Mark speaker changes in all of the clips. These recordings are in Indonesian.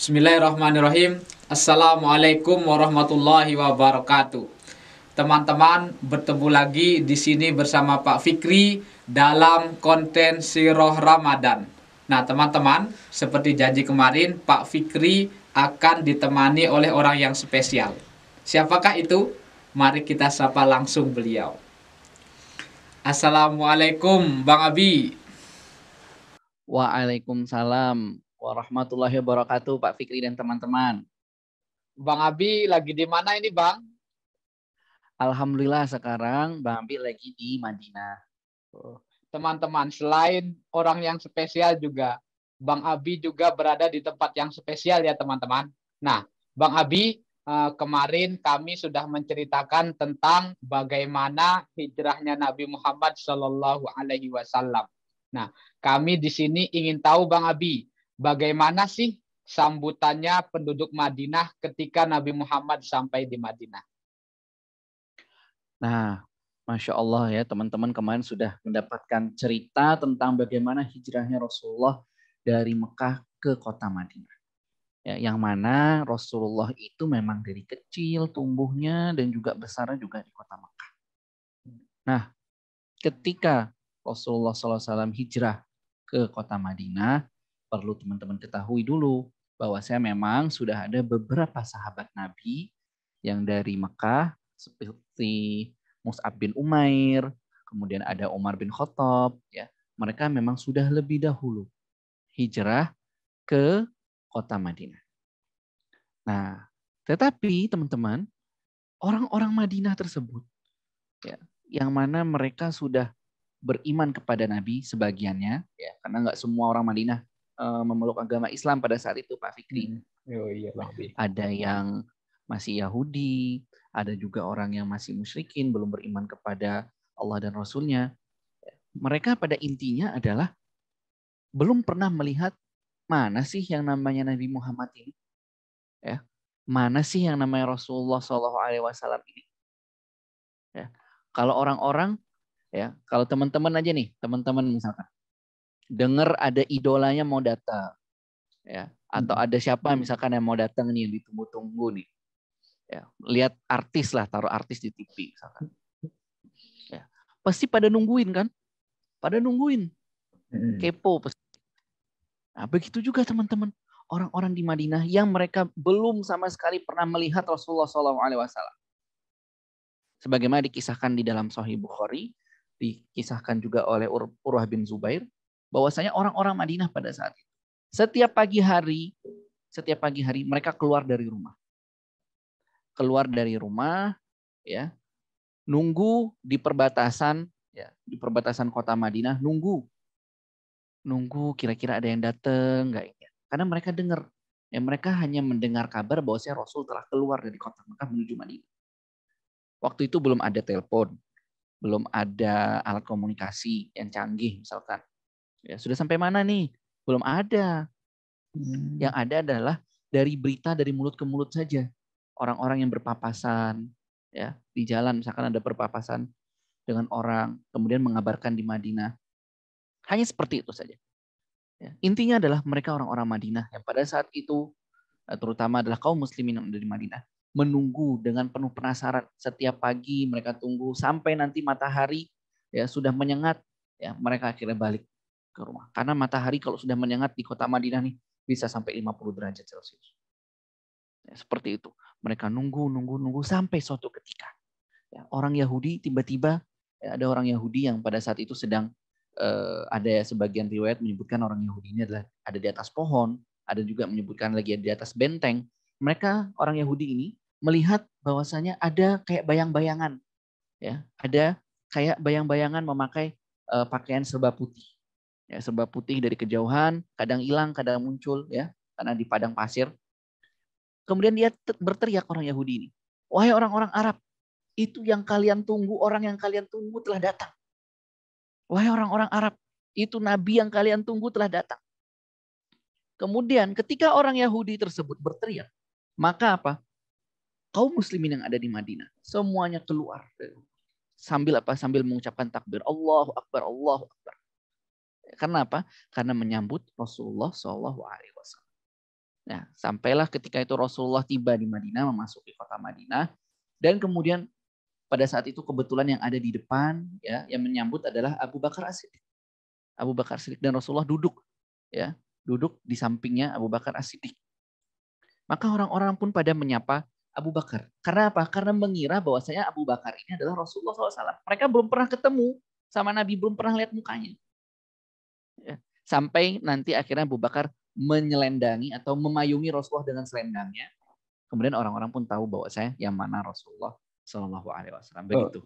Speaker 1: Bismillahirrahmanirrahim. Assalamualaikum warahmatullahi wabarakatuh. Teman-teman, bertemu lagi di sini bersama Pak Fikri dalam konten Sirah Ramadan. Nah, teman-teman, seperti janji kemarin, Pak Fikri akan ditemani oleh orang yang spesial. Siapakah itu? Mari kita sapa langsung beliau. Assalamualaikum, Bang Abi.
Speaker 2: Waalaikumsalam warahmatullahi wabarakatuh, Pak Fikri dan teman-teman.
Speaker 1: Bang Abi lagi di mana ini, Bang?
Speaker 2: Alhamdulillah sekarang Bang Abi lagi di Madinah.
Speaker 1: Teman-teman, selain orang yang spesial juga, Bang Abi juga berada di tempat yang spesial ya teman-teman. Nah, Bang Abi, kemarin kami sudah menceritakan tentang bagaimana hijrahnya Nabi Muhammad Shallallahu Alaihi Wasallam. Nah, kami di sini ingin tahu Bang Abi, bagaimana sih sambutannya penduduk Madinah ketika Nabi Muhammad sampai di Madinah?
Speaker 2: Nah, Masya Allah ya teman-teman, kemarin sudah mendapatkan cerita tentang bagaimana hijrahnya Rasulullah dari Mekah ke kota Madinah. Ya, yang mana Rasulullah itu memang dari kecil tumbuhnya dan juga besarnya juga di kota Mekah. Nah, ketika Rasulullah SAW hijrah ke kota Madinah, perlu teman-teman ketahui dulu bahwa saya memang sudah ada beberapa sahabat Nabi yang dari Mekah seperti Mus'ab bin Umair, kemudian ada Umar bin Khattab, ya. Mereka memang sudah lebih dahulu hijrah ke kota Madinah. Nah, tetapi teman-teman, orang-orang Madinah tersebut, ya, yang mana mereka sudah beriman kepada Nabi sebagiannya, ya, karena nggak semua orang Madinah memeluk agama Islam pada saat itu, Pak Fikri.
Speaker 1: Oh iya, Bang Abi.
Speaker 2: Ada yang masih Yahudi, ada juga orang yang masih musyrikin, belum beriman kepada Allah dan Rasulnya. Mereka pada intinya adalah belum pernah melihat mana sih yang namanya Nabi Muhammad ini, ya, mana sih yang namanya Rasulullah SAW ini. Ya. Kalau orang-orang, ya, kalau teman-teman aja nih, teman-teman misalkan dengar ada idolanya mau datang, ya, atau ada siapa misalkan yang mau datang nih, ditunggu-tunggu nih, ya, lihat artis lah, taruh artis di TV misalkan, ya, pasti pada nungguin kan, pada nungguin, kepo pasti. Nah, begitu juga teman-teman, orang-orang di Madinah yang mereka belum sama sekali pernah melihat Rasulullah SAW. Sebagaimana dikisahkan di dalam Sahih Bukhari, dikisahkan juga oleh Urwah bin Zubair, bahwasanya orang-orang Madinah pada saat itu, setiap pagi hari mereka keluar dari rumah, ya, nunggu di perbatasan, ya, di perbatasan kota Madinah, nunggu kira-kira ada yang datang nggak ya. Karena mereka dengar, ya, mereka hanya mendengar kabar bahwasanya Rasul telah keluar dari kota Mekah menuju Madinah. Waktu itu belum ada telepon, belum ada alat komunikasi yang canggih misalkan. Ya, sudah sampai mana nih? Belum ada. Yang ada adalah dari berita dari mulut ke mulut saja. Orang-orang yang berpapasan, ya, di jalan misalkan ada berpapasan dengan orang, kemudian mengabarkan di Madinah. Hanya seperti itu saja. Ya, intinya adalah mereka orang-orang Madinah yang pada saat itu, terutama adalah kaum muslimin yang ada di Madinah, menunggu dengan penuh penasaran. Setiap pagi mereka tunggu sampai nanti matahari, ya, sudah menyengat, ya, mereka akhirnya balik ke rumah. Karena matahari kalau sudah menyengat di kota Madinah nih bisa sampai 50 derajat Celcius. Ya, seperti itu. Mereka nunggu sampai suatu ketika, ya, orang Yahudi tiba-tiba, ya, ada orang Yahudi yang pada saat itu sedang, ada sebagian riwayat menyebutkan orang Yahudi ini adalah ada di atas pohon, ada juga menyebutkan lagi di atas benteng. Mereka orang Yahudi ini melihat bahwasanya ada kayak bayang-bayangan, ya, ada kayak bayang-bayangan memakai pakaian serba putih, ya, serba putih dari kejauhan, kadang hilang, kadang muncul, ya, karena di padang pasir. Kemudian dia berteriak orang Yahudi ini, wahai orang-orang Arab, itu yang kalian tunggu, orang yang kalian tunggu telah datang. Wahai orang-orang Arab, itu Nabi yang kalian tunggu telah datang. Kemudian ketika orang Yahudi tersebut berteriak, maka apa? Kaum muslimin yang ada di Madinah semuanya keluar sambil apa? Sambil mengucapkan takbir, Allahu Akbar, Allahu Akbar. Karena apa? Karena menyambut Rasulullah SAW. Nah, sampailah ketika itu Rasulullah tiba di Madinah, memasuki kota Madinah, dan kemudian pada saat itu kebetulan yang ada di depan, ya, yang menyambut adalah Abu Bakar As-Siddiq. Abu Bakar As-Siddiq dan Rasulullah duduk, ya, duduk di sampingnya Abu Bakar As-Siddiq. Maka orang-orang pun pada menyapa Abu Bakar. Karena apa? Karena mengira bahwasanya Abu Bakar ini adalah Rasulullah SAW. Mereka belum pernah ketemu sama Nabi, belum pernah lihat mukanya. Ya. Sampai nanti akhirnya Abu Bakar menyelendangi atau memayungi Rasulullah dengan selendangnya. Kemudian orang-orang pun tahu bahwa saya yang mana Rasulullah Shallallahu Alaihi Wasallam. Begitu.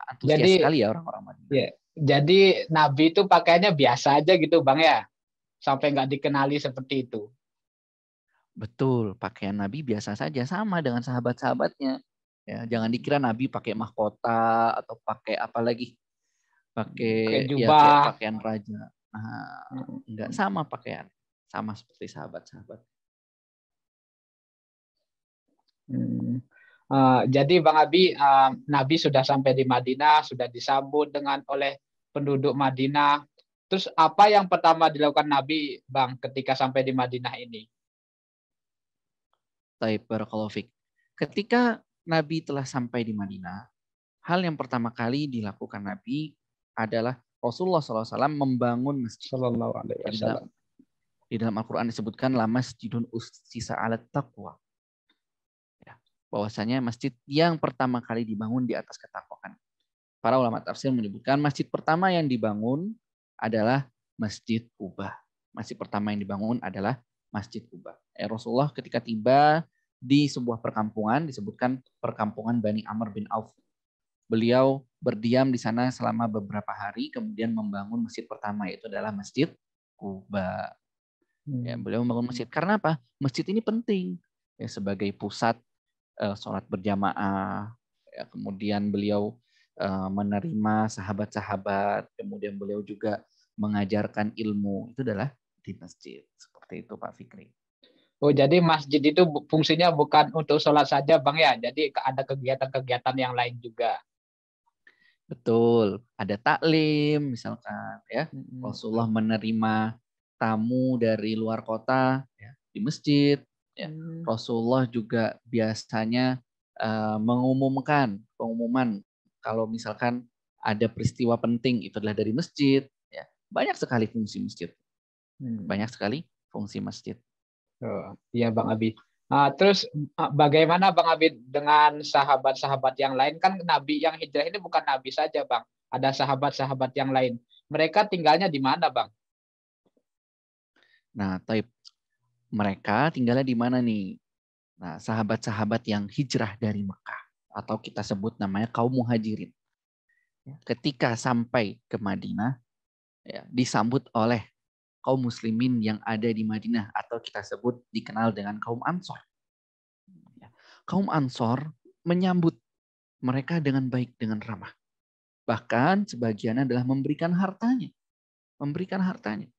Speaker 2: Antusias
Speaker 1: Jadi
Speaker 2: sekali ya orang-orang Madinah.
Speaker 1: ya, jadi Nabi itu pakainya biasa aja gitu Bang ya, sampai nggak dikenali seperti itu.
Speaker 2: Betul, pakaian Nabi biasa saja, sama dengan sahabat-sahabatnya. Ya, jangan dikira Nabi pakai mahkota atau pakai apa lagi,
Speaker 1: Pakai
Speaker 2: pakai ya kayak
Speaker 1: jubah.
Speaker 2: pakaian raja. Nah, enggak, sama pakaian, sama seperti sahabat-sahabat.
Speaker 1: Jadi Bang Abi, Nabi sudah sampai di Madinah, sudah disambut oleh penduduk Madinah. Terus apa yang pertama dilakukan Nabi, Bang, ketika sampai di Madinah ini?
Speaker 2: Taib barakallahu fik. Ketika Nabi telah sampai di Madinah, hal yang pertama kali dilakukan Nabi adalah Rasulullah SAW membangun masjid.
Speaker 1: Sallallahu alaihi wasallam.
Speaker 2: Di dalam Al-Quran disebutkan la masjidun ussisa 'alat taqwa. Ya, bahwasanya masjid yang pertama kali dibangun di atas ketakwaan. Para ulama tafsir menyebutkan masjid pertama yang dibangun adalah Masjid Quba. Masjid pertama yang dibangun adalah Masjid Quba. Rasulullah ketika tiba di sebuah perkampungan, disebutkan perkampungan Bani Amr bin Auf. Beliau berdiam di sana selama beberapa hari, kemudian membangun masjid pertama, yaitu adalah Masjid Quba. Ya, beliau membangun masjid karena apa? Masjid ini penting ya, sebagai pusat sholat berjamaah. Ya, kemudian beliau menerima sahabat-sahabat, kemudian beliau juga mengajarkan ilmu. Itu adalah di masjid. Seperti itu Pak Fikri.
Speaker 1: Oh, jadi masjid itu fungsinya bukan untuk sholat saja, Bang ya. Jadi ada kegiatan-kegiatan yang lain juga.
Speaker 2: Betul. Ada taklim misalkan ya. Rasulullah menerima tamu dari luar kota ya, di masjid. Ya. Rasulullah juga biasanya mengumumkan pengumuman kalau misalkan ada peristiwa penting, itu adalah dari masjid. Ya. Banyak sekali fungsi masjid. Banyak sekali fungsi masjid.
Speaker 1: Oh, iya Bang Abi. Terus bagaimana Bang Abi dengan sahabat-sahabat yang lain? Kan Nabi yang hijrah ini bukan Nabi saja Bang. Ada sahabat-sahabat yang lain. Mereka tinggalnya di mana Bang?
Speaker 2: Nah, Taib, mereka tinggalnya di mana nih? Nah, sahabat-sahabat yang hijrah dari Mekah, atau kita sebut namanya kaum muhajirin. Ketika sampai ke Madinah, ya, disambut oleh kaum muslimin yang ada di Madinah, atau kita sebut dikenal dengan kaum Ansor. Kaum Ansor menyambut mereka dengan baik, dengan ramah. Bahkan sebagian adalah memberikan hartanya. Memberikan hartanya.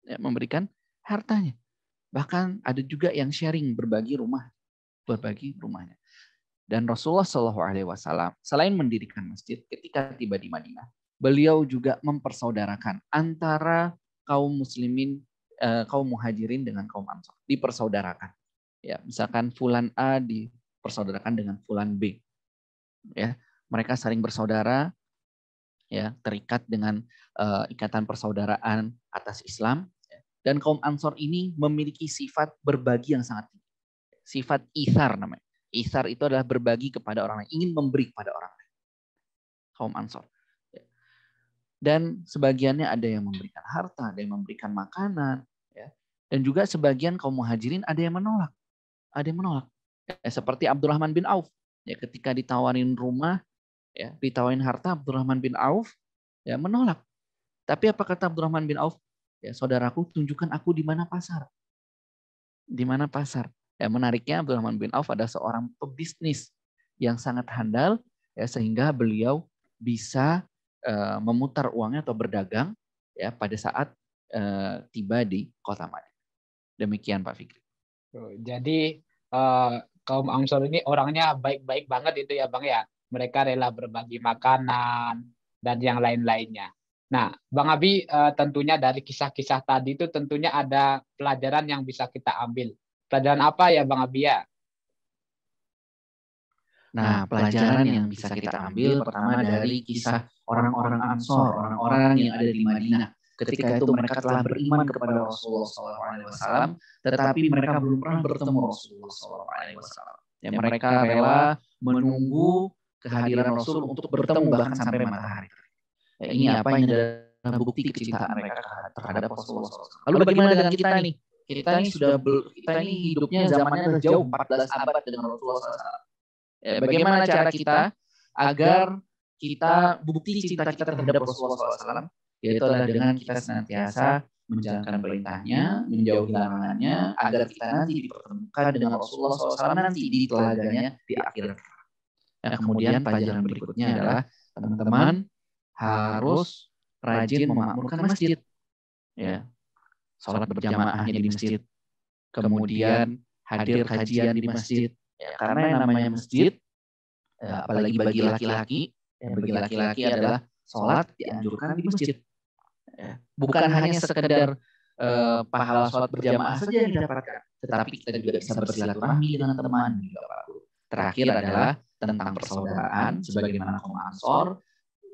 Speaker 2: Ya, memberikan hartanya. Bahkan ada juga yang sharing, berbagi rumahnya. Dan Rasulullah SAW selain mendirikan masjid, ketika tiba di Madinah, beliau juga mempersaudarakan antara kaum muslimin, kaum muhajirin dengan kaum ansor, dipersaudarakan. Ya, misalkan fulan A dipersaudarakan dengan fulan B. Ya, mereka saling bersaudara, ya, terikat dengan ikatan persaudaraan atas Islam. Dan kaum Ansor ini memiliki sifat berbagi yang sangat tinggi. Sifat ithar namanya. Ithar itu adalah berbagi kepada orang lain, ingin memberi kepada orang lain. Kaum Ansor. Dan sebagiannya ada yang memberikan harta, ada yang memberikan makanan. Ya. Dan juga sebagian kaum muhajirin ada yang menolak. Ada yang menolak. Ya, seperti Abdurrahman bin Auf. Ya, ketika ditawarin rumah, ya, ditawarin harta, Abdurrahman bin Auf ya menolak. Tapi apa kata Abdurrahman bin Auf? Ya, saudaraku, tunjukkan aku di mana pasar. Di mana pasar? Ya, menariknya Abdurrahman bin Auf adalah seorang pebisnis yang sangat handal, ya, sehingga beliau bisa memutar uangnya atau berdagang ya pada saat tiba di kota Madinah. Demikian Pak Fikri.
Speaker 1: Jadi kaum Ansor ini orangnya baik-baik banget itu ya Bang ya. Mereka rela berbagi makanan dan yang lain-lainnya. Nah, Bang Abi, tentunya dari kisah-kisah tadi itu tentunya ada pelajaran yang bisa kita ambil. Pelajaran apa ya Bang Abi ya?
Speaker 2: Nah, pelajaran yang bisa kita ambil pertama dari kisah orang-orang Ansor, orang-orang yang ada di Madinah. Ketika itu mereka telah beriman kepada Rasulullah SAW, tetapi mereka belum pernah bertemu Rasulullah SAW. Ya, mereka rela menunggu kehadiran Rasul untuk bertemu bahkan sampai matahari. Ya, ini apa yang adalah bukti kecintaan mereka terhadap Rasulullah SAW. Lalu bagaimana dengan kita nih? Kita ini hidupnya zamannya adalah jauh 14 abad dengan Rasulullah SAW. Ya, bagaimana cara kita agar kita bukti cinta kita terhadap Rasulullah SAW, yaitu adalah dengan kita senantiasa menjalankan perintahnya, menjauhi larangannya, agar kita nanti dipertemukan dengan Rasulullah SAW nanti di telaganya di akhirat. Nah, kemudian pelajaran berikutnya adalah teman-teman harus rajin memakmurkan masjid, ya, sholat berjamaahnya di masjid, kemudian hadir kajian di masjid. Ya, karena yang namanya masjid, apalagi bagi laki-laki, adalah sholat dianjurkan di masjid. Ya, bukan hanya sekedar pahala sholat berjamaah saja yang didapatkan, tetapi kita juga bisa bersilaturahmi dengan teman. Terakhir adalah tentang persaudaraan, sebagaimana kaum Ansor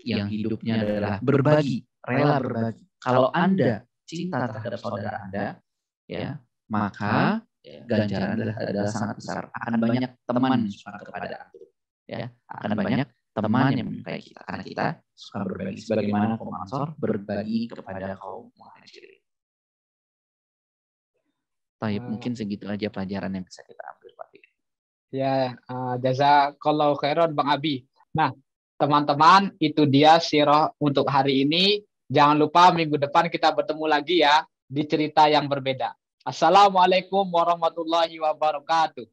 Speaker 2: yang hidupnya adalah berbagi, rela berbagi. Kalau Anda cinta terhadap saudara Anda, ya, maka ganjaran adalah sangat besar. Akan banyak teman yang suka kepada Anda, ya, akan banyak teman yang menyukai kita karena kita suka berbagi, sebagaimana kaum Ansor berbagi kepada kaum Muhajirin. Taib, mungkin segitu aja pelajaran yang bisa kita ambil, Pak.
Speaker 1: Ya, jazakallahu khairan Bang Abi. Nah, teman-teman, itu dia sirah untuk hari ini. Jangan lupa minggu depan kita bertemu lagi ya di cerita yang berbeda. Assalamualaikum warahmatullahi wabarakatuh.